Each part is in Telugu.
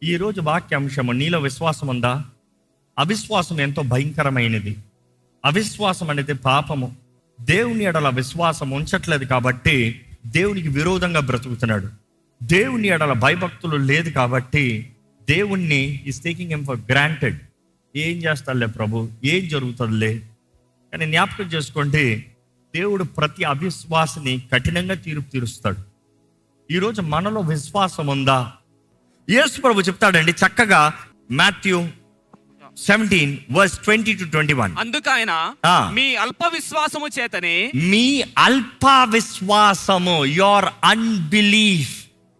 ఈరోజు వాక్యాంశము, నీలో విశ్వాసం ఉందా? అవిశ్వాసం ఎంతో భయంకరమైనది. అవిశ్వాసం అనేది పాపము. దేవుని ఎడల విశ్వాసం ఉంచట్లేదు కాబట్టి దేవునికి విరోధంగా బ్రతుకుతున్నాడు. దేవుని ఎడల భయభక్తులు లేదు కాబట్టి దేవుణ్ణి is taking him for granted. ఏం చేస్తాడులే ప్రభు, ఏం జరుగుతుందిలే. కానీ జ్ఞాపకం చేసుకోండి, దేవుడు ప్రతి అవిశ్వాసని కఠినంగా తీర్పు తీరుస్తాడు. ఈరోజు మనలో విశ్వాసం ఉందా? యేసు ప్రభు చెప్తాడండి చక్కగా, మాథ్యూ 17:20-21. అందుకు ఆయన మీ అల్ప విశ్వాసము చేతనే, మీ అల్ప విశ్వాసము, your unbelief,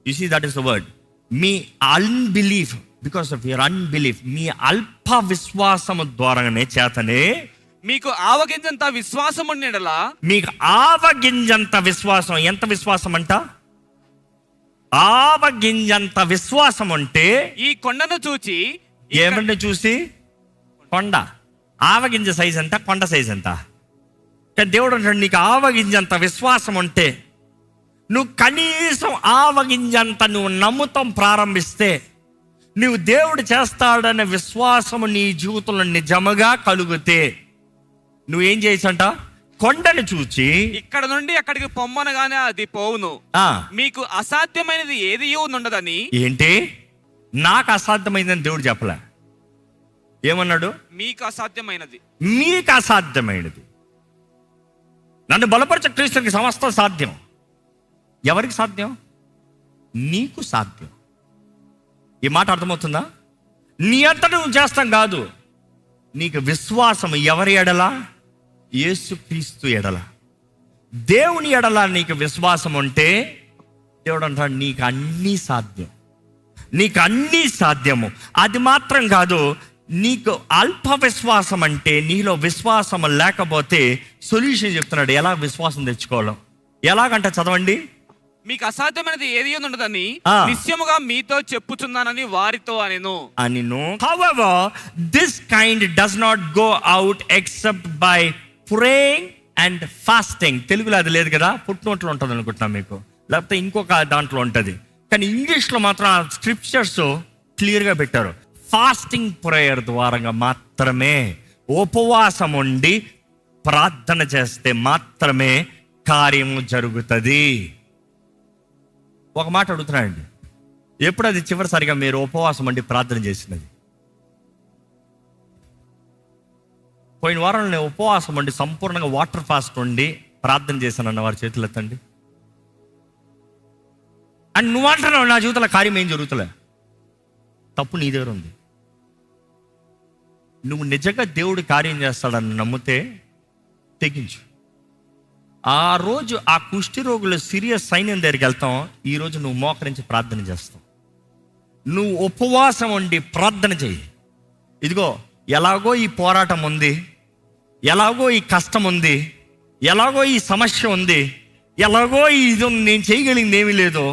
you see that is the word, మీ unbelief, because of your unbelief, మీ అల్ప విశ్వాసము ద్వారానే చేతనే మీకు ఆవగింజంత విశ్వాసం ఉండేలా. మీకు ఆవగింజంత విశ్వాసం. ఎంత విశ్వాసం అంట? ఆవగింజంత విశ్వాసం అంటే ఈ కొండను చూచి, ఏమంటే చూసి, కొండ ఆవగింజ సైజ్ అంట, కొండ సైజ్ అంట. కానీ దేవుడు అంటాడు, నీకు ఆవగింజంత విశ్వాసం ఉంటే, నువ్వు కనీసం ఆవగింజంత నువ్వు నమ్ముతాం ప్రారంభిస్తే, నువ్వు దేవుడు చేస్తాడనే విశ్వాసము నీ జీవితంలో నిజముగా కలిగితే, నువ్వేం చేయొచ్చంట? కొండను చూచి, ఇక్కడ నుండి అక్కడికి పొమ్మనగానే అది పోవును, మీకు అసాధ్యమైనది ఏది ఉండదని. ఏంటి? నాకు అసాధ్యమైందని దేవుడు చెప్పలే. ఏమన్నాడు? మీకు అసాధ్యమైనది. మీకు అసాధ్యమైనది. నన్ను బలపరచ క్రీస్తునికి సమస్తం సాధ్యం. ఎవరికి సాధ్యం? నీకు సాధ్యం. ఈ మాట అర్థమవుతుందా? నీ అంతటా నువ్వు చేస్తాం కాదు. నీకు విశ్వాసం ఎవరి ఎడలా? యేసుక్రీస్తు ఎడల, దేవుని ఎడల నీకు విశ్వాసం ఉంటే, దేవుడు అంటాడు నీకు అన్నీ సాధ్యం, నీకు అన్నీ సాధ్యము. అది మాత్రం కాదు, నీకు అల్ప విశ్వాసం అంటే, నీలో విశ్వాసం లేకపోతే సొల్యూషన్ చెప్తున్నాడు ఎలా విశ్వాసం తెచ్చుకోవాలో. ఎలాగంట చదవండి. మీకు అసాధ్యమైనది ఏది ఉండదని నిశ్చయముగా మీతో చెప్పుచున్నానని వారితో అనిను. However, this kind does not go out except by praying and fasting. తెలుగులో అది లేదు కదా, ఫుట్ నోట్లో ఉంటుంది అనుకుంటున్నాం మీకు, లేకపోతే ఇంకొక దాంట్లో ఉంటుంది. కానీ ఇంగ్లీష్లో మాత్రం ఆ స్క్రిప్చర్స్ క్లియర్గా పెట్టారు. ఫాస్టింగ్ ప్రేయర్ ద్వారా మాత్రమే, ఉపవాసం ఉండి ప్రార్థన చేస్తే మాత్రమే కార్యము జరుగుతుంది. ఒక మాట అడుగుతున్నానండి, ఎప్పుడు అది చివరిసారిగా మీరు ఉపవాసం ఉండి ప్రార్థన చేసినది? పోయిన వారంలో నేను ఉపవాసం ఉండి సంపూర్ణంగా వాటర్ ఫాస్ట్ ఉండి ప్రార్థన చేశానన్న వారి చేతులు ఎత్తండి. అండ్ నువ్వు అంటున్నావు నా జీవితంలో కార్యం ఏం జరుగుతులే. తప్పు నీ దగ్గర ఉంది. నువ్వు నిజంగా దేవుడు కార్యం చేస్తాడని నమ్మితే తెగించు. ఆ రోజు ఆ కుష్టి రోగుల సీరియస్ సైన్యం దగ్గరికి వెళ్తాం, ఈరోజు నువ్వు మోకరించి ప్రార్థన చేస్తావు. నువ్వు ఉపవాసం ఉండి ప్రార్థన చెయ్యి. ఇదిగో ఎలాగో ఈ పోరాటం ఉంది, ఎలాగో ఈ కష్టం ఉంది, ఎలాగో ఈ సమస్య ఉంది, ఎలాగో ఇది నేను చేయగలిగింది ఏమీ లేదు.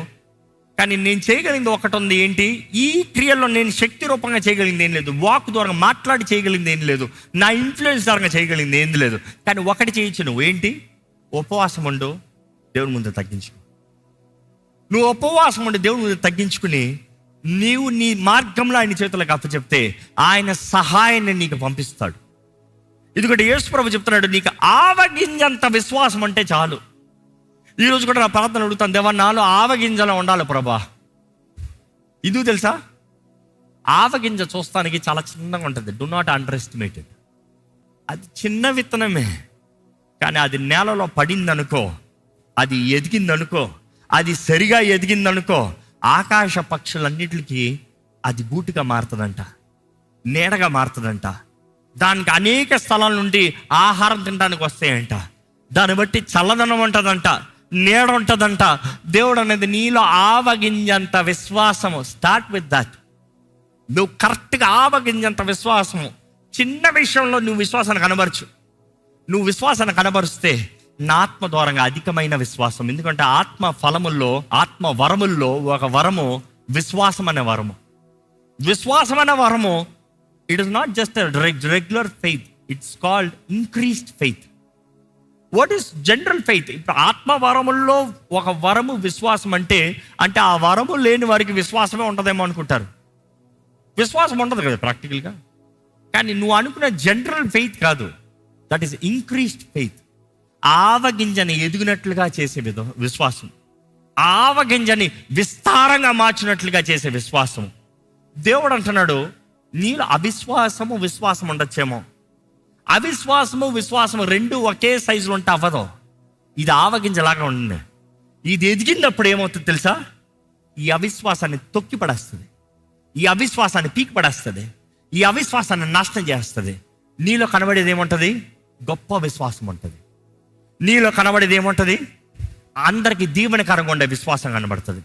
కానీ నేను చేయగలిగింది ఒకటి ఉంది. ఏంటి? ఈ క్రియల్లో నేను శక్తి రూపంగా చేయగలిగింది ఏం లేదు, వాక్ ద్వారా మాట్లాడి చేయగలిగింది ఏం లేదు, నా ఇన్ఫ్లుయెన్స్ ద్వారా చేయగలిగింది ఏం లేదు. కానీ ఒకటి చేయొచ్చు, నువ్వు ఏంటి? ఉపవాసం ఉండు, దేవుని ముందు తగ్గించుకో. నువ్వు ఉపవాసం ఉండి దేవుని ముందు తగ్గించుకుని నీవు నీ మార్గంలో ఆయన చేతులకు అప్పచెప్తే ఆయన సహాయాన్ని నీకు పంపిస్తాడు. ఇదిగోటి యేసు ప్రభు చెప్తున్నాడు, నీకు ఆవగింజంత విశ్వాసం అంటే చాలు. ఈరోజు కూడా నా ప్రార్థన అడుగుతాను, దేవా నాలో ఆవగింజలో ఉండాలి ప్రభా. ఇది తెలుసా, ఆవగింజ చూస్తానికి చాలా చిన్నగా ఉంటుంది. Do not under estimate it. అది చిన్న విత్తనమే, కానీ అది నేలలో పడిందనుకో, అది ఎదిగిందనుకో, అది సరిగా ఎదిగిందనుకో, ఆకాశ పక్షులన్నిటికీ అది గూటిగా మారుతుందంట, నీడగా మారుతుందంట. దానికి అనేక స్థలాల నుండి ఆహారం తినడానికి వస్తాయంట. దాన్ని బట్టి చల్లదనం ఉంటుందంట, నీడ ఉంటుందంట. దేవుడు అనేది నీలో ఆవగింజంత విశ్వాసము. Start with that. నువ్వు కరెక్ట్గా ఆవగింజంత విశ్వాసము, చిన్న విషయంలో నువ్వు విశ్వాసాన్ని కనబరచు. నువ్వు విశ్వాసాన్ని కనబరిస్తే నా ఆత్మ ద్వారంగా అధికమైన విశ్వాసం. ఎందుకంటే ఆత్మ ఫలముల్లో, ఆత్మ వరముల్లో ఒక వరము విశ్వాసం అనే వరము. విశ్వాసం అనే వరము, it is not just regular faith, it's called increased faith. What is general faith? ఇప్పుడు ఆత్మ వరముల్లో ఒక వరము విశ్వాసం అంటే ఆ వరము లేని వారికి విశ్వాసమే ఉంటుందేమో అనుకుంటారు. విశ్వాసం ఉండదు కదా ప్రాక్టికల్గా. కానీ నువ్వు అనుకున్న జనరల్ ఫెయిత్ కాదు, దట్ ఈస్ ఇంక్రీస్డ్ ఫెయిత్. ఆవగింజని ఎదిగినట్లుగా చేసే విశ్వాసం, ఆవగింజని విస్తారంగా మార్చినట్లుగా చేసే విశ్వాసం. దేవుడు అంటున్నాడు, నీలో అవిశ్వాసము విశ్వాసం ఉండొచ్చేమో. అవిశ్వాసము విశ్వాసము రెండు ఒకే సైజులో ఉంటే అవ్వదు. ఇది ఆవగింజలాగా ఉంటుంది. ఇది ఎదిగినప్పుడు ఏమవుతుంది తెలుసా? ఈ అవిశ్వాసాన్ని తొక్కి పడేస్తుంది, ఈ అవిశ్వాసాన్ని పీకి పడేస్తుంది, ఈ అవిశ్వాసాన్ని నాశనం చేస్తుంది. నీలో కనబడేది ఏముంటుంది? గొప్ప విశ్వాసం ఉంటుంది. నీలో కనబడేది ఏముంటుంది? అందరికీ దీవెనకరంగా ఉండే విశ్వాసం కనబడుతుంది.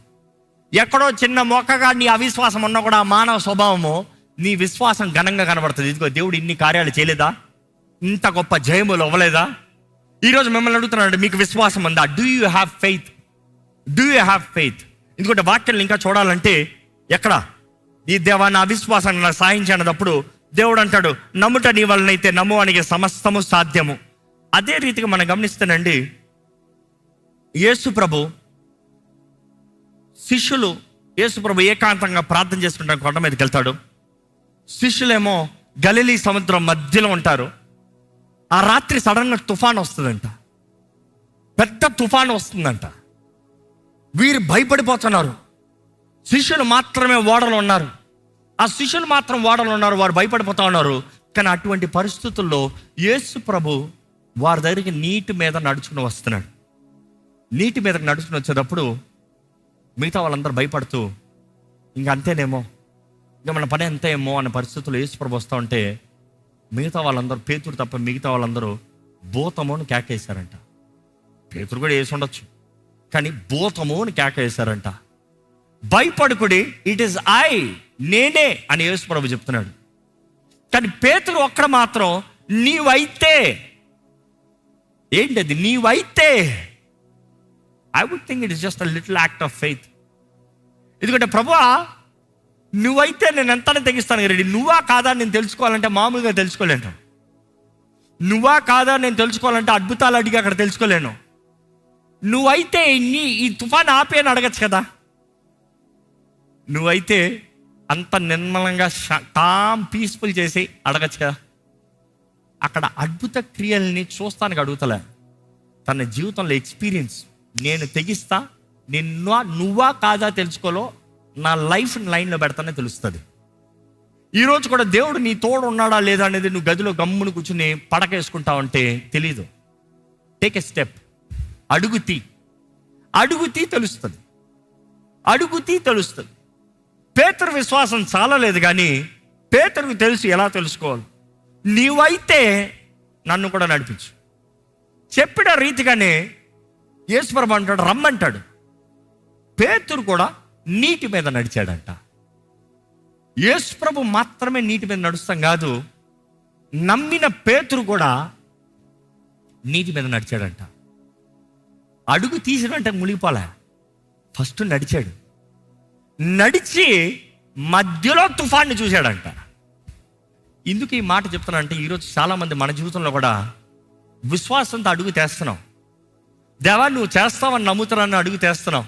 ఎక్కడో చిన్న మొక్కగా నీ అవిశ్వాసం ఉన్నా కూడా మానవ స్వభావము, నీ విశ్వాసం ఘనంగా కనబడుతుంది. ఇదిగో దేవుడు ఇన్ని కార్యాలు చేయలేదా, ఇంత గొప్ప జయములు అవ్వలేదా? ఈరోజు మిమ్మల్ని అడుగుతున్నాడు, మీకు విశ్వాసం ఉందా? Do you have faith? Do you have faith? ఎందుకంటే వాక్యాలను ఇంకా చూడాలంటే ఎక్కడ ఈ దేవా నా అవిశ్వాసాన్ని నాకు సాధించినప్పుడు దేవుడు అంటాడు, నమ్ముట నీ వలనైతే నమ్మువానికి సమస్తము సాధ్యము. అదే రీతిగా మనం గమనిస్తానండి, యేసు ప్రభు శిష్యులు, యేసు ప్రభు ఏకాంతంగా ప్రార్థన చేసుకుంటానికి కొండ మీదకి వెళ్తాడు. శిష్యులేమో గలిలీ సముద్రం మధ్యలో ఉంటారు. ఆ రాత్రి సడన్గా తుఫాన్ వస్తుందంట, పెద్ద తుఫాన్ వస్తుందంట. వీరు భయపడిపోతున్నారు. శిష్యులు మాత్రమే ఓడలో ఉన్నారు. ఆ శిష్యులు మాత్రం ఓడలో ఉన్నారు, వారు భయపడిపోతా ఉన్నారు. కానీ అటువంటి పరిస్థితుల్లో యేసు ప్రభు వారి దగ్గరికి నీటి మీద నడుచుకుని వస్తున్నాడు. నీటి మీదకి నడుచుకుని వచ్చేటప్పుడు మిగతా వాళ్ళందరూ భయపడుతూ ఇంక అంతేనేమో, ఇంకా మన పని అంతేమో అనే పరిస్థితుల్లో యేసు ప్రభు వస్తూ ఉంటే మిగతా వాళ్ళందరూ, పేతురు తప్ప మిగతా వాళ్ళందరూ భూతము అని కేకేశారంట. పేతురు కూడా వేసి ఉండొచ్చు, కానీ భూతము అని కేకేశారంట. భయపడుకుడి, ఇట్ ఈస్ ఐ, నేనే అని యేసు ప్రభు చెప్తున్నాడు. కానీ పేతురు ఒక్కడ మాత్రం నీవైతే, ఏంటది నీవైతే? I would think it is just a little act of faith. ఎందుకంటే ప్రభువా నువ్వైతే నేను ఎంతనే తెగిస్తాను రెడీ. నువ్వా కాదా నేను తెలుసుకోవాలంటే మామూలుగా తెలుసుకోలేను. నువ్వా కాదా నేను తెలుసుకోవాలంటే అద్భుతాలు అడిగి అక్కడ తెలుసుకోలేను. నువ్వైతే ఈ తుఫాన్ ఆపే అని అడగచ్చు కదా. నువ్వైతే అంత నిర్మలంగా కామ్ పీస్ఫుల్ చేసి అడగచ్చు కదా. అక్కడ అద్భుత క్రియల్ని చూస్తానికి అడుగుతలే, తన జీవితంలో ఎక్స్పీరియన్స్, నేను తెగిస్తా, నువ్వా కాదా తెలుసుకోలో, నా లైఫ్ లైన్లో పెడతానే తెలుస్తుంది. ఈరోజు కూడా దేవుడు నీ తోడు ఉన్నాడా లేదా అనేది నువ్వు గదిలో గమ్మును కూర్చుని పడకేసుకుంటా ఉంటే తెలీదు. టేక్ ఎ స్టెప్, అడుగుతీ తెలుస్తుంది, తెలుస్తుంది. పేతురు విశ్వాసం చాలా లేదు, కానీ పేతురుకు తెలుసు ఎలా తెలుసుకోవాలి. నీవైతే నన్ను కూడా నడిపించు. చెప్పిన రీతిగానే యేసు ప్రభు అంటాడు, రమ్మంటాడు. పేతురు కూడా నీటి మీద నడిచాడంట. యేసు ప్రభు మాత్రమే నీటి మీద నడుస్తాం కాదు, నమ్మిన పేతురు కూడా నీటి మీద నడిచాడంట. అడుగు తీసినంటే మునిగిపోలే, ఫస్ట్ నడిచాడు. నడిచి మధ్యలో తుఫాన్ని చూశాడంట. ఎందుకు ఈ మాట చెప్తున్నా అంటే, ఈరోజు చాలామంది మన జీవితంలో కూడా విశ్వాసంతో అడుగు తెస్తున్నాం. దేవా నువ్వు చేస్తావని నమ్ముతున్నాను అడుగు తెస్తున్నావు.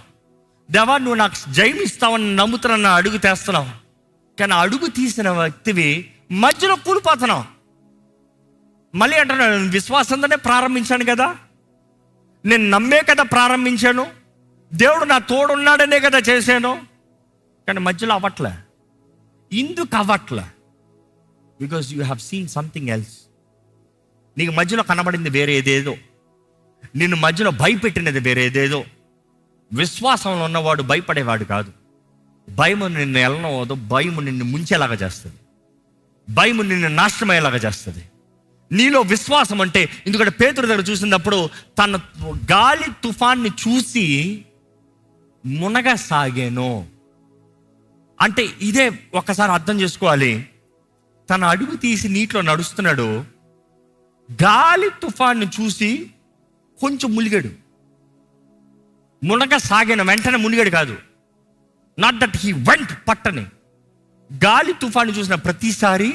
దేవా నువ్వు నాకు జయం ఇస్తావని నమ్ముతున్నాను అడుగు తెస్తున్నావు. కానీ అడుగు తీసిన వ్యక్తివి మధ్యలో కూలిపోతున్నావు. మళ్ళీ అంటున్నాడు, విశ్వాసంతోనే ప్రారంభించాను కదా, నేను నమ్మే కదా ప్రారంభించాను, దేవుడు నా తోడున్నాడనే కదా చేశాను. కానీ మధ్యలో అవ్వట్లే. ఎందుకు అవ్వట్లే? Because you have seen something else. నీకు మధ్యలో కనబడింది వేరే ఏదేదో, నిన్ను మధ్యలో భయపెట్టినది వేరే ఏదేదో. విశ్వాసంలో ఉన్నవాడు భయపడేవాడు కాదు. భయము నిన్ను ఎలనవద్దు, భయము నిన్ను ముంచేలాగా చేస్తుంది, భయము నిన్ను నాశనమయ్యేలాగా చేస్తుంది. నీలో విశ్వాసం అంటే, ఎందుకంటే పేతురు దగ్గర చూసినప్పుడు తన గాలి తుఫాన్ని చూసి మునగసాగాను అంటే ఇదే ఒక్కసారి అర్థం చేసుకోవాలి. తన అడుగు తీసి నీటిలో నడుస్తున్నాడు, గాలి తుఫాన్ని చూసి కొంచెం మునిగాడు. మునగసాగిన వెంటనే మునిగాడు కాదు, నాట్ దట్ హీ వెంట్ పట్టని. గాలి తుఫాను చూసిన ప్రతిసారి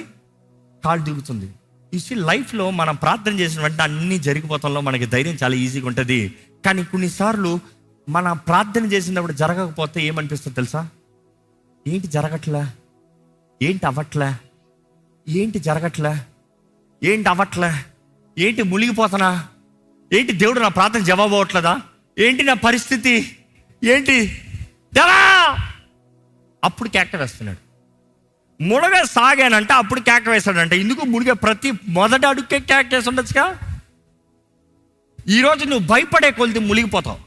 కాలు దిగుతుంది. ఈ లైఫ్లో మనం ప్రార్థన చేసిన వెంటనే అన్నీ జరిగిపోతాంలో మనకి ధైర్యం చాలా ఈజీగా ఉంటుంది. కానీ కొన్నిసార్లు మన ప్రార్థన చేసినప్పుడు జరగకపోతే ఏమనిపిస్తుంది తెలుసా? ఏంటి జరగట్లే, ఏంటి అవ్వట్లే, ఏంటి జరగట్లే, ఏంటి అవ్వట్లే, ఏంటి మునిగిపోతున్నా, ఏంటి దేవుడు నా ప్రార్థన జవాబు అవ్వట్లేదా, ఏంటి నా పరిస్థితి ఏంటి దేవా, అప్పుడు కేక వేస్తున్నాడు. మునగ సాగానంటే అప్పుడు కేక వేస్తాడంటే, ఎందుకు మునిగే ప్రతి మొదటి అడుగుకే కేక వేసి ఉండొచ్చుగా. ఈరోజు నువ్వు భయపడే కొలిది మునిగిపోతావు.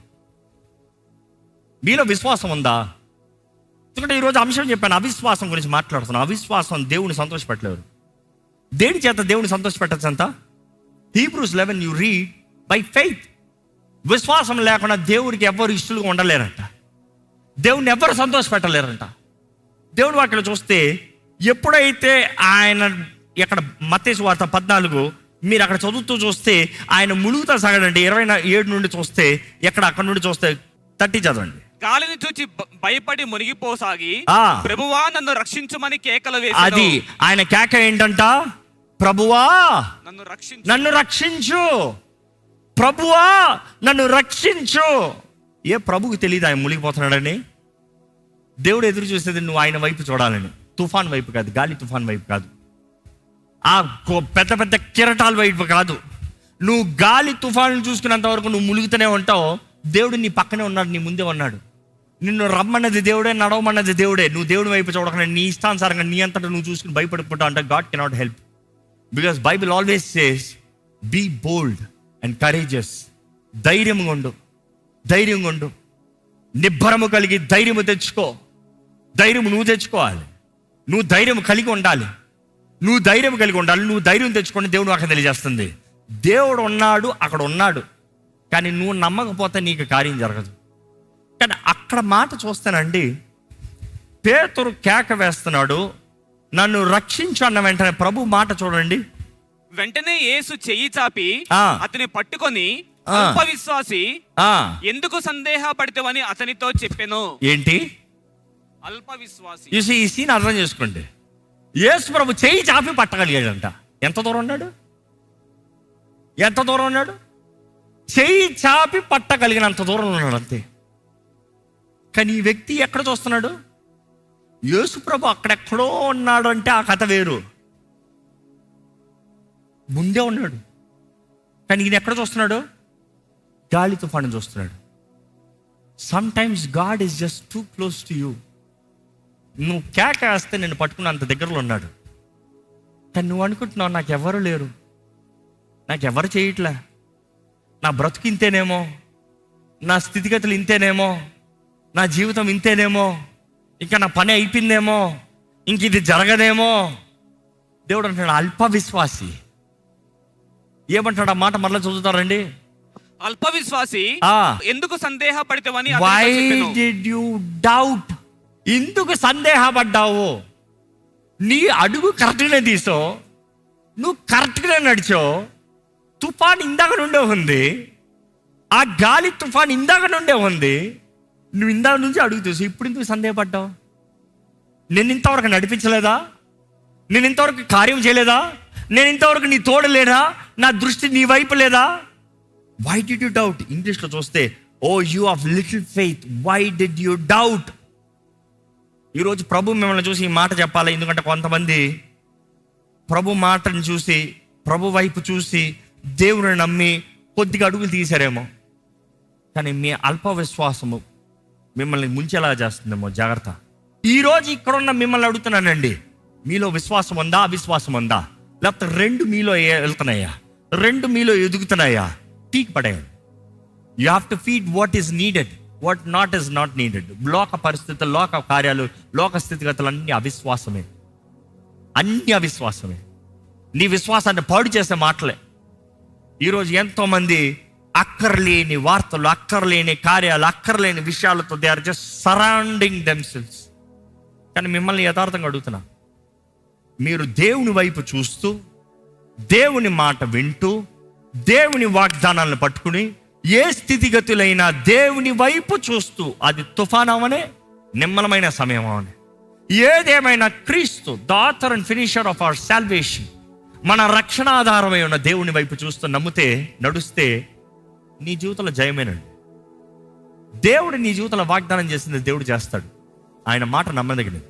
మీలో విశ్వాసం ఉందా? ఎందుకంటే ఈరోజు అంశం చెప్పాను, అవిశ్వాసం గురించి మాట్లాడుతున్నాను. అవిశ్వాసం దేవుని సంతోషపెట్టలేరు. దేని చేత దేవుని సంతోషపెట్టచ్చు అంత? Hebrews 11 you read, by faith. విశ్వాసం లేకుండా దేవుడికి ఎవరు ఇష్టలుగా ఉండలేరంట, దేవుడిని ఎవరు సంతోషపెట్టలేరంట. దేవుడి వాక్యలో చూస్తే ఎప్పుడైతే ఆయన ఇక్కడ మత్తయి సువార్త 14 మీరు అక్కడ చదువుతూ చూస్తే ఆయన మునుగుతా సాగాడండి. 27 నుండి చూస్తే అక్కడ నుండి చూస్తే 30 చదవండి. గాలిని చూచి భయపడి మునిగిపోసాగి ప్రభువా నన్ను రక్షించుమని కేకలు వేసి, అది ఆయన కేక ఏంటంట, ప్రభువా నన్ను రక్షించు, ప్రభువా నన్ను రక్షించు. ఏ ప్రభువుకి తెలియదు ఆయన మునిగిపోతున్నాడని? దేవుడు ఎదురు చూసేది నువ్వు ఆయన వైపు చూడాలని, తుఫాన్ వైపు కాదు, గాలి తుఫాన్ వైపు కాదు, ఆ పెద్ద పెద్ద కిరటాల వైపు కాదు. నువ్వు గాలి తుఫాను చూసుకున్నంత వరకు నువ్వు ములుగుతూనే ఉంటావు. దేవుడు నీ పక్కనే ఉన్నాడు, నీ ముందే ఉన్నాడు. నిన్ను రమ్మన్నది దేవుడే, నడవమన్నది దేవుడే. నువ్వు దేవుడి వైపు చూడకుండా నీ ఇష్టానుసారంగా నీ అంతటా నువ్వు చూసుకుని భయపడిపోతావు అంటే God cannot help. Because Bible always says be bold and courageous. ధైర్యంగా ఉండు, ధైర్యంగా ఉండు, నిబ్బరము కలిగి ధైర్యము తెచ్చుకో. ధైర్యం నువ్వు తెచ్చుకోవాలి, నువ్వు ధైర్యం కలిగి ఉండాలి, నువ్వు ధైర్యం కలిగి ఉండాలి. నువ్వు ధైర్యం తెచ్చుకొని దేవుడు అక్కడ తెలియజేస్తుంది. దేవుడు ఉన్నాడు, అక్కడ ఉన్నాడు, కానీ నువ్వు నమ్మకపోతే నీకు కార్యం జరగదు. కానీ అక్కడ మాట చూస్తానండి, పేతురు కేక వేస్తున్నాడు, నన్ను రక్షించు అన్న వెంటనే ప్రభు మాట చూడండి. వెంటనే యేసు చెయ్యి చాపి అతని పట్టుకొని అల్ప విశ్వాసి ఎందుకు సందేహపడితేవని అతనితో చెప్పెను. ఏంటి అల్ప విశ్వాసి? ఈ సీన్ అర్థం చేసుకోండి. యేసు ప్రభు చెయ్యి చాపి పట్టగలిగాడంట. ఎంత దూరం ఉన్నాడు? ఎంత దూరం ఉన్నాడు? చెయ్యి చాపి పట్టగలిగినంత దూరంలో ఉన్నాడు అంతే. కానీ ఈ వ్యక్తి ఎక్కడ చూస్తున్నాడు? యేసు ప్రభు అక్కడెక్కడో ఉన్నాడు అంటే ఆ కథ వేరు. ముందే ఉన్నాడు, కానీ ఈయన ఎక్కడ చూస్తున్నాడు? గాలి తుఫాను చూస్తున్నాడు. Some times God is just two close to you. నువ్వు కేక వేస్తే నేను పట్టుకున్న అంత దగ్గరలో ఉన్నాడు, కానీ నువ్వు అనుకుంటున్నావు నాకెవరు లేరు, నాకెవరు చేయట్లే, నా బ్రతుకు ఇంతేనేమో, నా స్థితిగతులు ఇంతేనేమో, నా జీవితం ఇంతేనేమో, ఇంకా నా పని అయిపోయిందేమో, ఇంక ఇది జరగదేమో. దేవుడు అంటాడు అల్ప విశ్వాసి. ఏమంటాడు ఆ మాట మరలా చదువుతారండి? అల్ప విశ్వాసి ఎందుకు సందేహపడితేవని. Why did you doubt? ఎందుకు సందేహపడ్డావు? నీ అడుగు కరెక్ట్గానే తీసో, నువ్వు కరెక్ట్గానే నడిచో, తుఫాన్ ఇందాక నుండే ఉంది, ఆ గాలి తుఫాన్ ఇందాక నుండే ఉంది, నువ్వు ఇందాక నుంచి అడుగు తీసి ఇప్పుడు ఎందుకు సందేహపడ్డావు? నేను ఇంతవరకు నడిపించలేదా? నేను ఇంతవరకు కార్యం చేయలేదా? నేను ఇంతవరకు నీ తోడు లేనా? నా దృష్టి నీ వైపు లేదా? Why did you doubt? ఇంగ్లీష్లో చూస్తే O you of little faith, why did you doubt? ఈరోజు ప్రభు మిమ్మల్ని చూసి ఈ మాట చెప్పాలి. ఎందుకంటే కొంతమంది ప్రభు మాటను చూసి, ప్రభు వైపు చూసి దేవుని నమ్మి కొద్దిగా అడుగులు తీశారేమో, కానీ మీ అల్ప విశ్వాసము మిమ్మల్ని ముంచేలా చేస్తుందేమో. జాగ్రత్త. ఈరోజు ఇక్కడున్న మిమ్మల్ని అడుగుతున్నానండి, మీలో విశ్వాసం ఉందా, అవిశ్వాసం ఉందా? లేకపోతే రెండు మీలో వెళ్తున్నాయా, రెండు మీలో ఎదుగుతున్నాయా? పీక్ పడేయండి. You have to feed what is needed, what not is not needed. లోక పరిస్థితులు, లోక కార్యాలు, లోక స్థితిగతులు అన్నీ అవిశ్వాసమే, అన్ని అవిశ్వాసమే. నీ విశ్వాసాన్ని పాడు చేసే మాటలే. ఈరోజు ఎంతోమంది అక్కర్లేని వార్తలు, అక్కర్లేని కార్యాలు, అక్కర్లేని విషయాలతో they are just surrounding themselves. కానీ మిమ్మల్ని యథార్థంగా అడుగుతున్నా, మీరు దేవుని వైపు చూస్తూ, దేవుని మాట వింటూ, దేవుని వాగ్దానాలను పట్టుకుని, ఏ స్థితిగతులైనా దేవుని వైపు చూస్తూ, అది తుఫాన్ అవనే, నిమ్మలమైన సమయం అవనే, ఏదేమైనా క్రీస్తు the author and finisher of our salvation, మన రక్షణ ఆధారమై ఉన్న దేవుని వైపు చూస్తూ నమ్మితే, నడుస్తే నీ జీవితంలో జయమేనండి. దేవుడు నీ జీవితంలో వాగ్దానం చేసింది దేవుడు చేస్తాడు. ఆయన మాట నమ్మదగినది.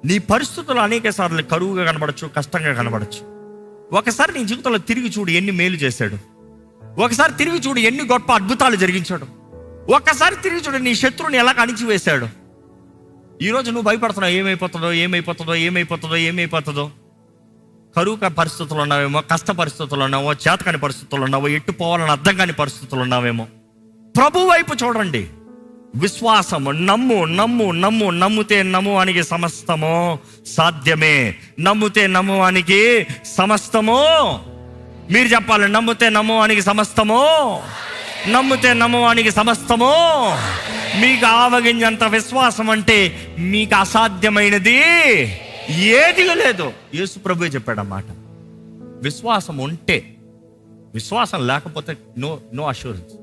నీ పరిస్థితులు అనేక సార్లు కరువుగా కనబడచ్చు, కష్టంగా కనబడచ్చు. ఒకసారి నీ జీవితంలో తిరిగి చూడు ఎన్ని మేలు చేశాడు. ఒకసారి తిరిగి చూడు ఎన్ని గొప్ప అద్భుతాలు జరిగించాడు. ఒక్కసారి తిరిగి చూడు నీ శత్రువుని ఎలా అణిచివేశాడు. ఈరోజు నువ్వు భయపడుతున్నావు, ఏమైపోతుందో. కరువు పరిస్థితులు ఉన్నావేమో, కష్ట పరిస్థితులు ఉన్నావో, చేతకాని పరిస్థితులు ఉన్నావో, ఎట్టు పోవాలని అర్థం కాని పరిస్థితులు ఉన్నావేమో. ప్రభు వైపు చూడండి. విశ్వాసము, నమ్మితే నమ్మువానికి సమస్తము సాధ్యమే. నమ్మితే నమ్మువానికి సమస్తము. మీరు చెప్పాలి, నమ్మితే నమ్మువానికి సమస్తము. మీకు ఆవగింజంత విశ్వాసం అంటే మీకు అసాధ్యమైనది ఏది లేదు. యేసు ప్రభువే చెప్పాడన్నమాట. విశ్వాసం ఉంటే, విశ్వాసం లేకపోతే నో అష్యూరెన్స్.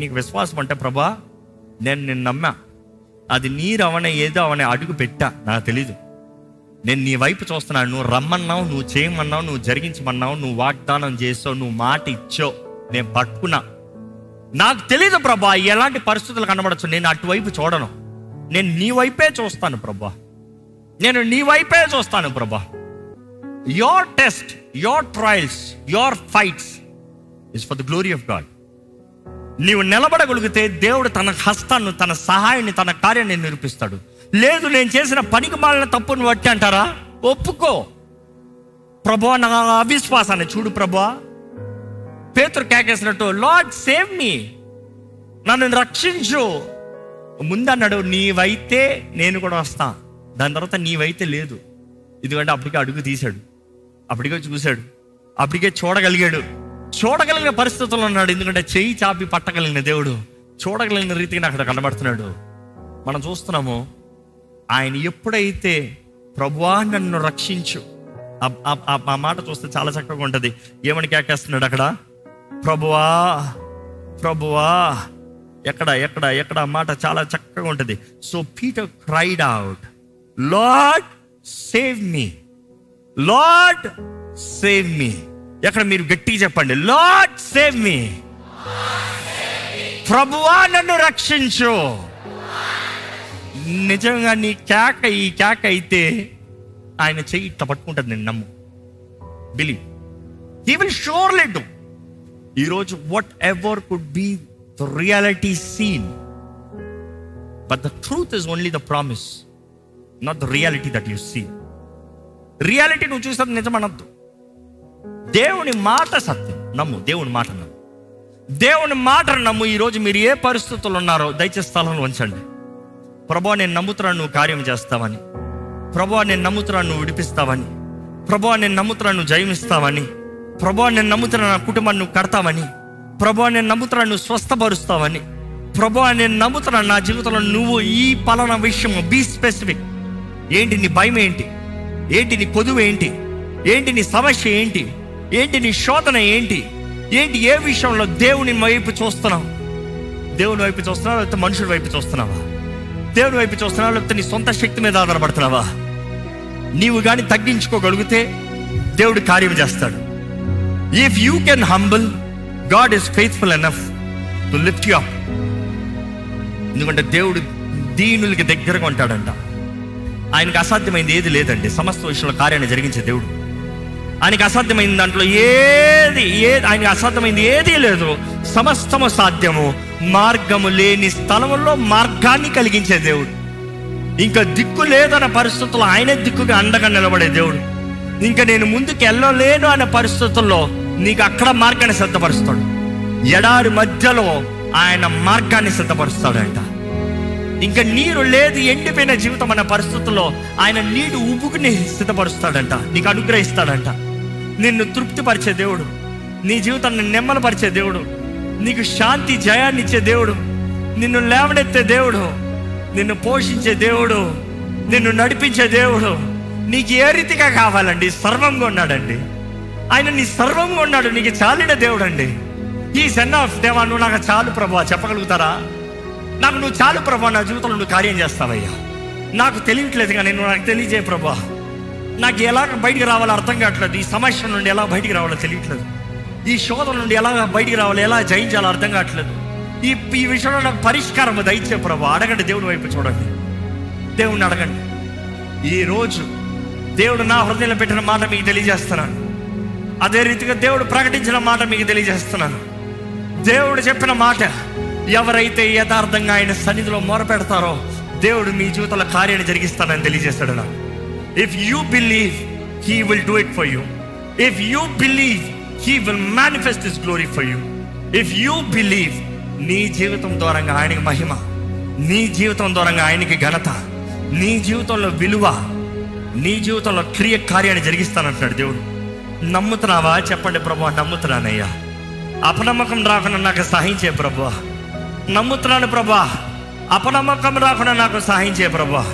నీకు విశ్వాసం అంటే, ప్రభా నేను నిన్ను నమ్మా, అది నీరు అవనే ఏదో అవనే అడుగు పెట్టా, నాకు తెలీదు, నేను నీ వైపు చూస్తున్నాను, నువ్వు రమ్మన్నావు, నువ్వు చేయమన్నావు, నువ్వు జరిగించమన్నావు, నువ్వు వాగ్దానం చేసావు, నువ్వు మాట ఇచ్చావు, నేను పట్టుకున్నా. నాకు తెలీదు ప్రభా ఎలాంటి పరిస్థితులు కనబడచ్చు, నేను అటువైపు చూడను, నేను నీ వైపే చూస్తాను ప్రభా, నేను నీ వైపే చూస్తాను ప్రభా. Your test, your trials, your fights is for the glory of God. నీవు నిలబడగలిగితే దేవుడు తన హస్తాన్ని, తన సహాయాన్ని, తన కార్యాన్ని నిరూపిస్తాడు. లేదు నేను చేసిన పనికి మాలిన తప్పును బట్టి అంటారా, ఒప్పుకో. ప్రభువా నా అవిశ్వాసాన్ని చూడు ప్రభువా. పేతురు కేకేసినట్టు, లార్డ్ సేవ్ మీ, నన్ను రక్షించు. ముందన్నాడు నీవైతే నేను కూడా వస్తా. దాని తర్వాత నీవైతే లేదు. ఎందుకంటే అప్పటికే అడుగు తీశాడు, అప్పటికే చూశాడు, అప్పటికే చూడగలిగిన పరిస్థితుల్లో ఉన్నాడు. ఎందుకంటే చెయ్యి చాపి పట్టగలిగిన దేవుడు చూడగలిగిన రీతిగా అక్కడ కనబడుతున్నాడు. మనం చూస్తున్నాము, ఆయన ఎప్పుడైతే ప్రభువా నన్ను రక్షించు, ఆ మాట చూస్తే చాలా చక్కగా ఉంటుంది. ఏమని కేకేస్తున్నాడు అక్కడ, ప్రభువా ప్రభువా. ఎక్కడ ఆ మాట చాలా చక్కగా ఉంటుంది. So Peter cried out, lord save me, lord save me. ఎక్కడ మీరు గట్టిగా చెప్పండి, లార్డ్ సేవ్ మీ. ప్రభువా నన్ను రక్షించు. నిజంగా నీ ఈ కేక అయితే ఆయన చెయ్యి ఇట్లా పట్టుకుంటుంది. నేను నమ్ము, believe, he will surely do. ఈరోజు whatever could be the reality seen, but the truth is only the promise, not the reality that you see. Reality నువ్వు చూసేది నిజమనద్దు. దేవుని మాట సత్యం, నమ్ము. దేవుని మాట నమ్ము, దేవుని మాటను నమ్ము. ఈరోజు మీరు ఏ పరిస్థితుల్లో ఉన్నారో దయచేసి స్థలంలో ఉంచండి. ప్రభువా నేను నమ్ముతున్నాను నువ్వు కార్యం చేస్తావని, ప్రభువా నేను నమ్ముతున్నాను నువ్వు విడిపిస్తావని, ప్రభువా నేను నమ్ముతున్నాను నువ్వు జయమిస్తావని, ప్రభువా నేను నమ్ముతున్నాను నా కుటుంబాన్ని నువ్వు కడతావని, ప్రభువా నేను నమ్ముతున్నాను నువ్వు స్వస్థపరుస్తావని, ప్రభువా నేను నమ్ముతున్నాను నా జీవితంలో నువ్వు ఈ పలానా విషయం. Be specific. ఏంటి నీ భయం, ఏంటి నీ కొదువు, ఏంటి నీ సమస్య, ఏంటి నీ శోధన, ఏంటి ఏ విషయంలో దేవుని వైపు చూస్తున్నావు? దేవుని వైపు చూస్తున్నావా, లేకపోతే మనుషుడి వైపు చూస్తున్నావా? దేవుని వైపు చూస్తున్నావా, లేకపోతే నీ సొంత శక్తి మీద ఆధారపడుతున్నావా? నీవు కానీ తగ్గించుకోగలిగితే దేవుడు కార్యం చేస్తాడు. If you can humble, God is faithful enough to lift you up. ఎందుకంటే దేవుడు దీనులకి దగ్గరగా ఉంటాడంట. ఆయనకు అసాధ్యమైంది ఏది లేదండి. సమస్త విషయంలో కార్యాన్ని జరిగించే దేవుడు. ఆయనకి అసాధ్యమైన దాంట్లో ఆయనకి అసాధ్యమైంది ఏదీ లేదు. సమస్తము సాధ్యము. మార్గము లేని స్థలంలో మార్గాన్ని కలిగించే దేవుడు. ఇంకా దిక్కు లేదన్న పరిస్థితుల్లో ఆయనే దిక్కుగా అండగా నిలబడే దేవుడు. ఇంకా నేను ముందుకు వెళ్ళలేను అనే పరిస్థితుల్లో నీకు అక్కడ మార్గాన్ని సిద్ధపరుస్తాడు. ఎడారి మధ్యలో ఆయన మార్గాన్ని సిద్ధపరుస్తాడంట. ఇంకా నీరు లేదు, ఎండిపోయిన జీవితం అనే పరిస్థితుల్లో ఆయన నీరు ఉబుకుని సిద్ధపరుస్తాడంట, నీకు అనుగ్రహిస్తాడంట. నిన్ను తృప్తిపరిచే దేవుడు, నీ జీవితాన్ని నెమ్మలపరిచే దేవుడు, నీకు శాంతి జయాన్ని ఇచ్చే దేవుడు, నిన్ను లేవనెత్తే దేవుడు, నిన్ను పోషించే దేవుడు, నిన్ను నడిపించే దేవుడు. నీకు ఏ రీతిగా కావాలండి? సర్వంగా ఉన్నాడండి ఆయన. నీ సర్వంగా ఉన్నాడు, నీకు చాలిన దేవుడు అండి. ఈ సన్ ఆఫ్ దేవా, నువ్వు నాకు చాలు ప్రభా చెప్పగలుగుతారా? నాకు నువ్వు చాలు ప్రభా, నా జీవితంలో నువ్వు కార్యం చేస్తావయ్యా. నాకు తెలియట్లేదు కానీ నువ్వు నాకు తెలియజేయ ప్రభా. నాకు ఎలా బయటికి రావాలో అర్థం కావట్లేదు. ఈ సమస్య నుండి ఎలా బయటికి రావాలో తెలియట్లేదు. ఈ శోధన నుండి ఎలా బయటికి రావాలో, ఎలా జయించాలో అర్థం కావట్లేదు. ఈ విషయంలో నాకు పరిష్కారం దయచే ప్రభా. అడగండి, దేవుని వైపు చూడండి, దేవుణ్ణి అడగండి. ఈరోజు దేవుడు నా హృదయంలో పెట్టిన మాట మీకు తెలియజేస్తున్నాను. అదే రీతిగా దేవుడు ప్రకటించిన మాట మీకు తెలియజేస్తున్నాను. దేవుడు చెప్పిన మాట, ఎవరైతే యథార్థంగా ఆయన సన్నిధిలో మొరపెడతారో దేవుడు మీ జీవితంలో కార్యాన్ని జరిగిస్తానని తెలియజేస్తాడు నాకు. If you believe, he will do it for you. If you believe, he will manifest his glory for you. If you believe, నీ జీవితం ద్వారంగా ఆయనకి మహిమ, నీ జీవితం ద్వారంగా ఆయనకి ఘనత, నీ జీవితంలో విలువ, నీ జీవితంలో కార్యాన్ని జరిగిస్తానంటున్నాడు దేవుడు. నమ్ముతున్నావా? చెప్పండి ప్రభువా, నమ్ముతున్నానయ్యా. అపనమ్మకం రాకుండా నాకు సహాయం చేయ ప్రభువా. నమ్ముతున్నాను ప్రభువా, అపనమ్మకం రాకుండా నాకు సహాయం చేయ ప్రభువా.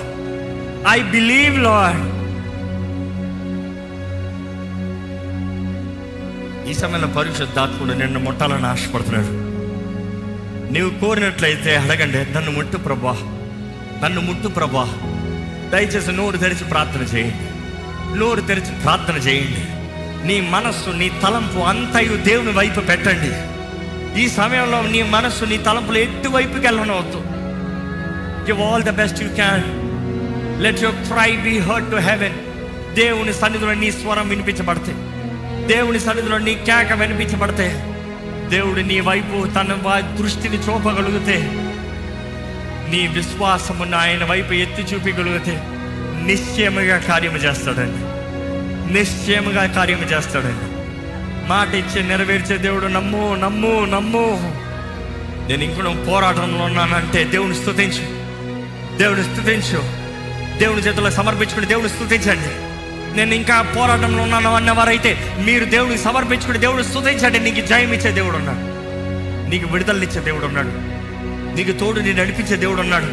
I believe lord. ఈ సమయంలో పరిశుద్ధాత్ముడు నిన్ను ముట్టాలని ఆశపడుతున్నాడు. నీవు కోరినట్లయితే అడగండి, నన్ను ముట్టు ప్రభా, నన్ను ముట్టు ప్రభా. దయచేసి నోరు తెరిచి ప్రార్థన చేయండి, నోరు తెరిచి ప్రార్థన చేయండి. నీ మనస్సు, నీ తలంపు అంతయు దేవుని వైపు పెట్టండి. ఈ సమయంలో నీ మనస్సు, నీ తలంపులు ఎటువైపుకి వెళ్ళనవద్దు. Give all the best you can. Let your cry be heard to heaven. దేవుని సన్నిధిలో నీ స్వరం వినిపించబడితే, దేవుని సన్నిధిలో నీ కేక వినిపించబడితే, దేవుడు నీ వైపు తన దృష్టిని చూపగలిగితే, నీ విశ్వాసమును ఆయన వైపు ఎత్తి చూపగలిగితే నిశ్చయముగా కార్యము చేస్తాడండి. నిశ్చయముగా కార్యము చేస్తాడండి. మాట ఇచ్చి నెరవేర్చే దేవుడు. నమ్ము, నమ్ము, నమ్ము. నేను ఇంకొక పోరాటంలో ఉన్నానంటే దేవుని స్తుతించు, దేవుని స్తుతించు. దేవుని చేతుల్లో సమర్పించుకుని దేవుని స్తుతించండి. నేను ఇంకా పోరాటంలో ఉన్నాను అన్నవారైతే మీరు దేవుడికి సమర్పించుకుని దేవుడు స్తుతించండి. నీకు జయం ఇచ్చే దేవుడు ఉన్నాడు, నీకు విడుదలనిచ్చే దేవుడు ఉన్నాడు, నీకు తోడు నీ నడిపించే దేవుడు ఉన్నాడు,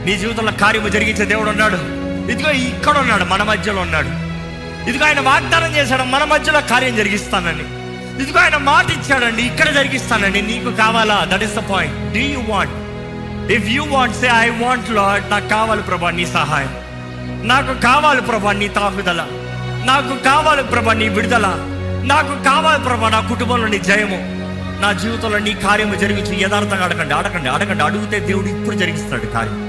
నీ జీవితంలో కార్యము జరిగించే దేవుడు ఉన్నాడు. ఇదిగో ఇక్కడ ఉన్నాడు, మన మధ్యలో ఉన్నాడు. ఇదిగో ఆయన వాగ్దానం చేశాడు, మన మధ్యలో కార్యం జరిగిస్తానని. ఇదిగో ఆయన మాట ఇచ్చాడండి, ఇక్కడ జరిగిస్తానండి. నీకు కావాలా? That is the point. Do you want? If you want, say I want lord. నాకు కావాలి ప్రభా నీ సహాయం, నాకు కావాలి ప్రభా నీ తాకుదల, నాకు కావాలి ప్రభా నీ విడుదల, నాకు కావాలి ప్రభా నా కుటుంబంలో నీ జయము, నా జీవితంలో నీ కార్యము జరిగించి. యథార్థంగా అడగండి, అడగండి, అడగండి. అడిగితే దేవుడు ఇప్పుడు జరిగిస్తాడు కార్యం.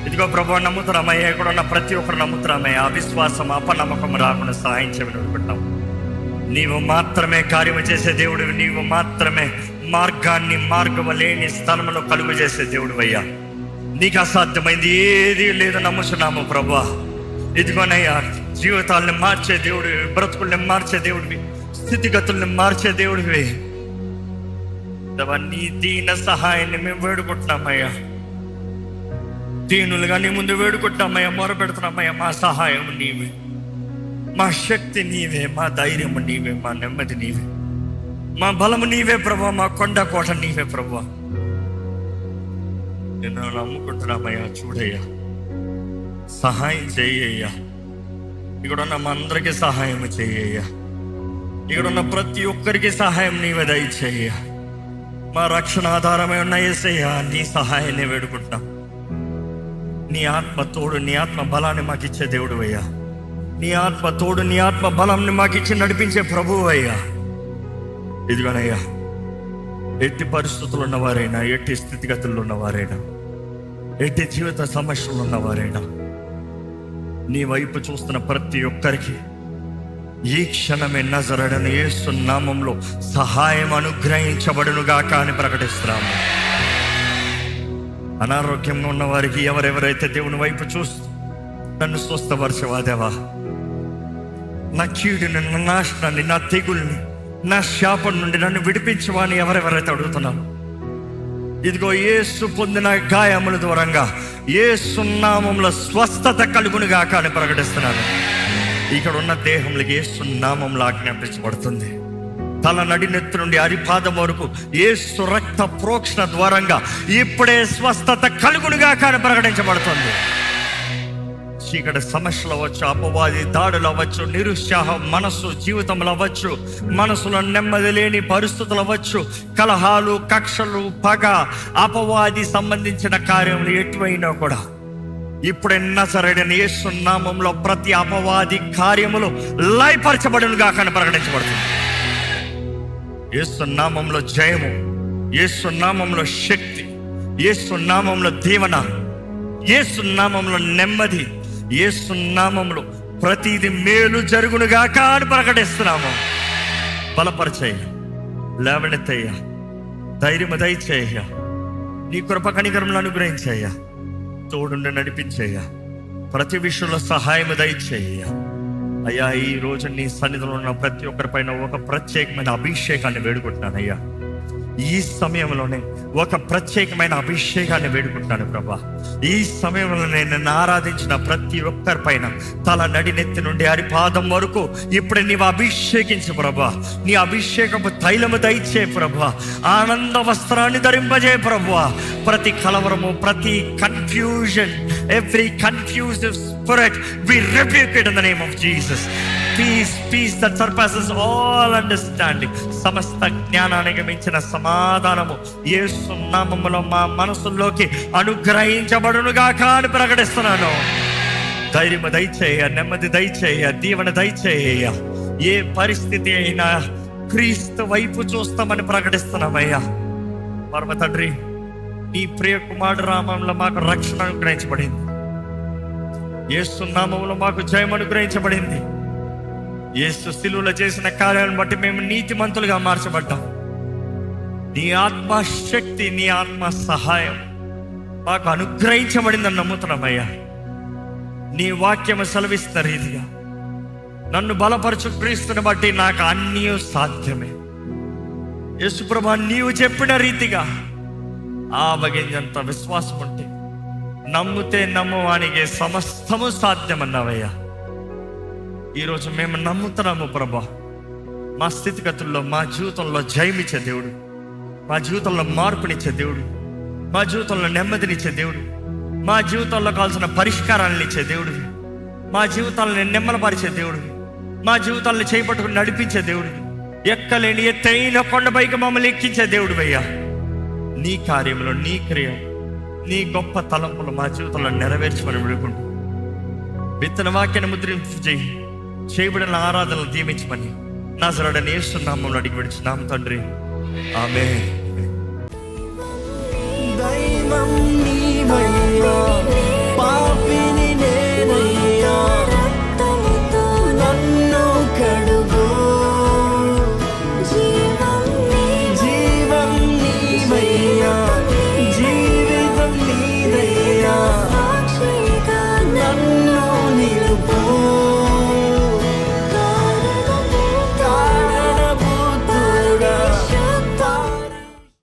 ఇదిగో ప్రభా నమ్ముతున్నామయ్యా, ఇక్కడ ఉన్న ప్రతి ఒక్కరు నమ్ముతున్నామయ్యా. అవిశ్వాసం, అపనమ్మకం రాకుండా సహాయం చేయమని అనుకుంటాం. నీవు మాత్రమే కార్యము చేసే దేవుడివి, నీవు మాత్రమే మార్గాన్ని మార్గము లేని స్థలంలో కలుగు చేసే దేవుడు అయ్యా. నీకు అసాధ్యమైంది ఏది లేదు నమ్ముచున్నాము ప్రభా. ఇదిగోనయ్యా, జీవితాలను మార్చే దేవుడివి, బ్రతుకుల్ని మార్చే దేవుడివి, స్థితిగతుల్ని మార్చే దేవుడివి. నీ దీన సహాయాన్ని మేము వేడుకుంటున్నామయ్యా. దీనులుగా నీ ముందు వేడుకుంటున్నామయ్యా, మొరపెడుతున్నామయ్యా. మా సహాయం నీవే, మా శక్తి నీవే, మా ధైర్యం నీవే, మా నెమ్మది నీవే, మా బలము నీవే ప్రభా, మా కొండ కోట నీవే ప్రభా. నేను నమ్ముకుంటున్నామయ్యా. చూడయ్యా, సహాయం చేయ్యా. ఇక్కడ ఉన్న మా అందరికీ సహాయం చేయ్యా. ఇక్కడ ఉన్న ప్రతి ఒక్కరికి సహాయం నీవే దయచేయ్యా. మా రక్షణ ఆధారమై ఉన్న యేసయ్యా, నీ సహాయాన్ని వేడుకుంటున్నాం. నీ ఆత్మ తోడు, నీ ఆత్మ బలాన్ని మాకు ఇచ్చే దేవుడు అయ్యా. నీ ఆత్మ తోడు, నీ ఆత్మ బలాన్ని మాకు ఇచ్చి నడిపించే ప్రభువు అయ్యా. ఇదిగోనయ్యా, ఎట్టి పరిస్థితులు ఉన్నవారైనా, ఎట్టి స్థితిగతుల్లో ఉన్నవారైనా, ఎట్టి జీవిత సమస్యలు ఉన్నవారైనా, నీ వైపు చూస్తున్న ప్రతి ఒక్కరికి ఈ క్షణమే నజరేయుడైన యేసు నామములో సహాయం అనుగ్రహించబడునుగాక అని ప్రకటిస్తున్నాము. అనారోగ్యంగా ఉన్న వారికి, ఎవరెవరైతే దేవుని వైపు చూస్తూ నన్ను స్వస్థపరచవా దేవా, నా కీడుని, నా నాశనాన్ని, నా తెగుల్ని, నా శాపం నుండి నన్ను విడిపించవా అని ఎవరెవరైతే అడుగుతున్నాను, ఇదిగో యేసు పొందిన గాయముల దూరంగా యేసు నామములో స్వస్థత కలుగునుగాక అని ప్రకటిస్తున్నాను. ఇక్కడ ఉన్న దేహంలోకి యేసు నామములో ఆజ్ఞాపించబడుతుంది. తల నడినెత్తు నుండి అరిపాదం వరకు యేసు రక్త ప్రోక్షణ ద్వారంగా ఇప్పుడే స్వస్థత కలుగునుగాక అని ప్రకటించబడుతుంది. చీకటి సమస్యలు అవ్వచ్చు, అపవాది దాడులు అవ్వచ్చు, నిరుత్సాహం మనస్సు జీవితంలో అవ్వచ్చు, మనసులో నెమ్మది లేని పరిస్థితులు అవ్వచ్చు, కలహాలు, కక్షలు, పగ, అపవాది సంబంధించిన కార్యములు ఎటువైనా కూడా ఇప్పుడే నజరేయుడైన యేసు నామములో ప్రతి అపవాది కార్యములు లయపరచబడునుగాక అని ప్రకటించబడుతుంది. యేసు నామములో జయము, యేసు నామములో శక్తి, యేసు నామములో దీవెన, యేసు నామములో నెమ్మది, యేసు నామములో ప్రతిది మేలు జరుగునుగాక అని ప్రకటిస్తున్నాము. బలపరిచేయ, లేవనెత్తయ్య, ధైర్యము దయచేయ, నీ కృప కనికరములు అనుగ్రహించేయ, తోడుండి నడిపించేయ, ప్రతి విషయంలో సహాయము దయచేయ. అయ్యా, ఈ రోజు నీ సన్నిధిలో ఉన్న ప్రతి ఒక్కరిపైన ఒక ప్రత్యేకమైన అభిషేకాన్ని వేడుకుంటున్నానయ్యా. ఈ సమయంలోనే ఒక ప్రత్యేకమైన అభిషేకాన్ని వేడుకుంటున్నాను ప్రభా. ఈ సమయంలో నేను ఆరాధించిన ప్రతి ఒక్కరిపైన తల నడినెత్తి నుండి అరిపాదం వరకు ఇప్పుడు నీవు అభిషేకించు ప్రభా. నీ అభిషేకపు తైలము దయచే ప్రభా. ఆనంద వస్త్రాన్ని ధరింపజే ప్రభా. ప్రతి కలవరము, ప్రతి confusion, every confusive spirit we rebuke it in the name of Jesus. Peace that surpasses all understanding. సమస్త జ్ఞానానికి మించిన సమాధానము యేసు నామములో మా మనసుల్లోకి అనుగ్రహించబడునుగాక అని ప్రకటిస్తున్నాను. ధైర్యము దయచేయ, నెమ్మది దయచేయ, దీవెన దయచేయ. ఏ పరిస్థితి అయినా క్రీస్తు వైపు చూస్తామని ప్రకటిస్తున్నామయ్యా. పరమ తండ్రి, నీ ప్రియ కుమారుడు నామములో మాకు రక్షణ అనుగ్రహించబడింది. యేసు నామములో మాకు జయం అనుగ్రహించబడింది. యేసు శిలువలో చేసిన కార్యాలను బట్టి మేము నీతిమంతులుగా మార్చబడ్డాం. నీ ఆత్మ శక్తి, నీ ఆత్మ సహాయం మాకు అనుగ్రహించబడిందని నమ్ముతున్నామయ్యా. నీ వాక్యము సెలవిస్తున్న రీతిగా నన్ను బలపరచు క్రీస్తుని బట్టి నాకు అన్నీ సాధ్యమే. యేసుప్రభా, నీవు చెప్పిన రీతిగా ఆవగింజంత విశ్వాసం ఉంటే నమ్మితే నమ్మువానికి సమస్తము సాధ్యమన్నావయ్యా. ఈరోజు మేము నమ్ముతున్నాము ప్రభా. మా స్థితిగతుల్లో, మా జీవితంలో జయమిచ్చే దేవుడు, మా జీవితంలో మార్పునిచ్చే దేవుడు, మా జీవితంలో నెమ్మదినిచ్చే దేవుడు, మా జీవితంలో కావాల్సిన పరిష్కారాలను ఇచ్చే దేవుడు, మా జీవితాలను నెమ్మలపరిచే దేవుడు, మా జీవితాలను చేపట్టుకుని నడిపించే దేవుడు, ఎక్కలేని ఎత్తైన కొండపైకి మమ్మల్ని ఎక్కించే దేవుడు అయ్యా. నీ కార్యంలో, నీ క్రియ, నీ గొప్ప తలంపులు మా జీవితంలో నెరవేర్చమని వేడుకుంటూ విత్తన వాక్యాన్ని ముద్రింపు చేయి. చేయబడిన ఆరాధనలు దీవించమని నజరేయుడైన యేసు నామములో అడిగి విడుచున్నాము తండ్రి. ఆమేన్.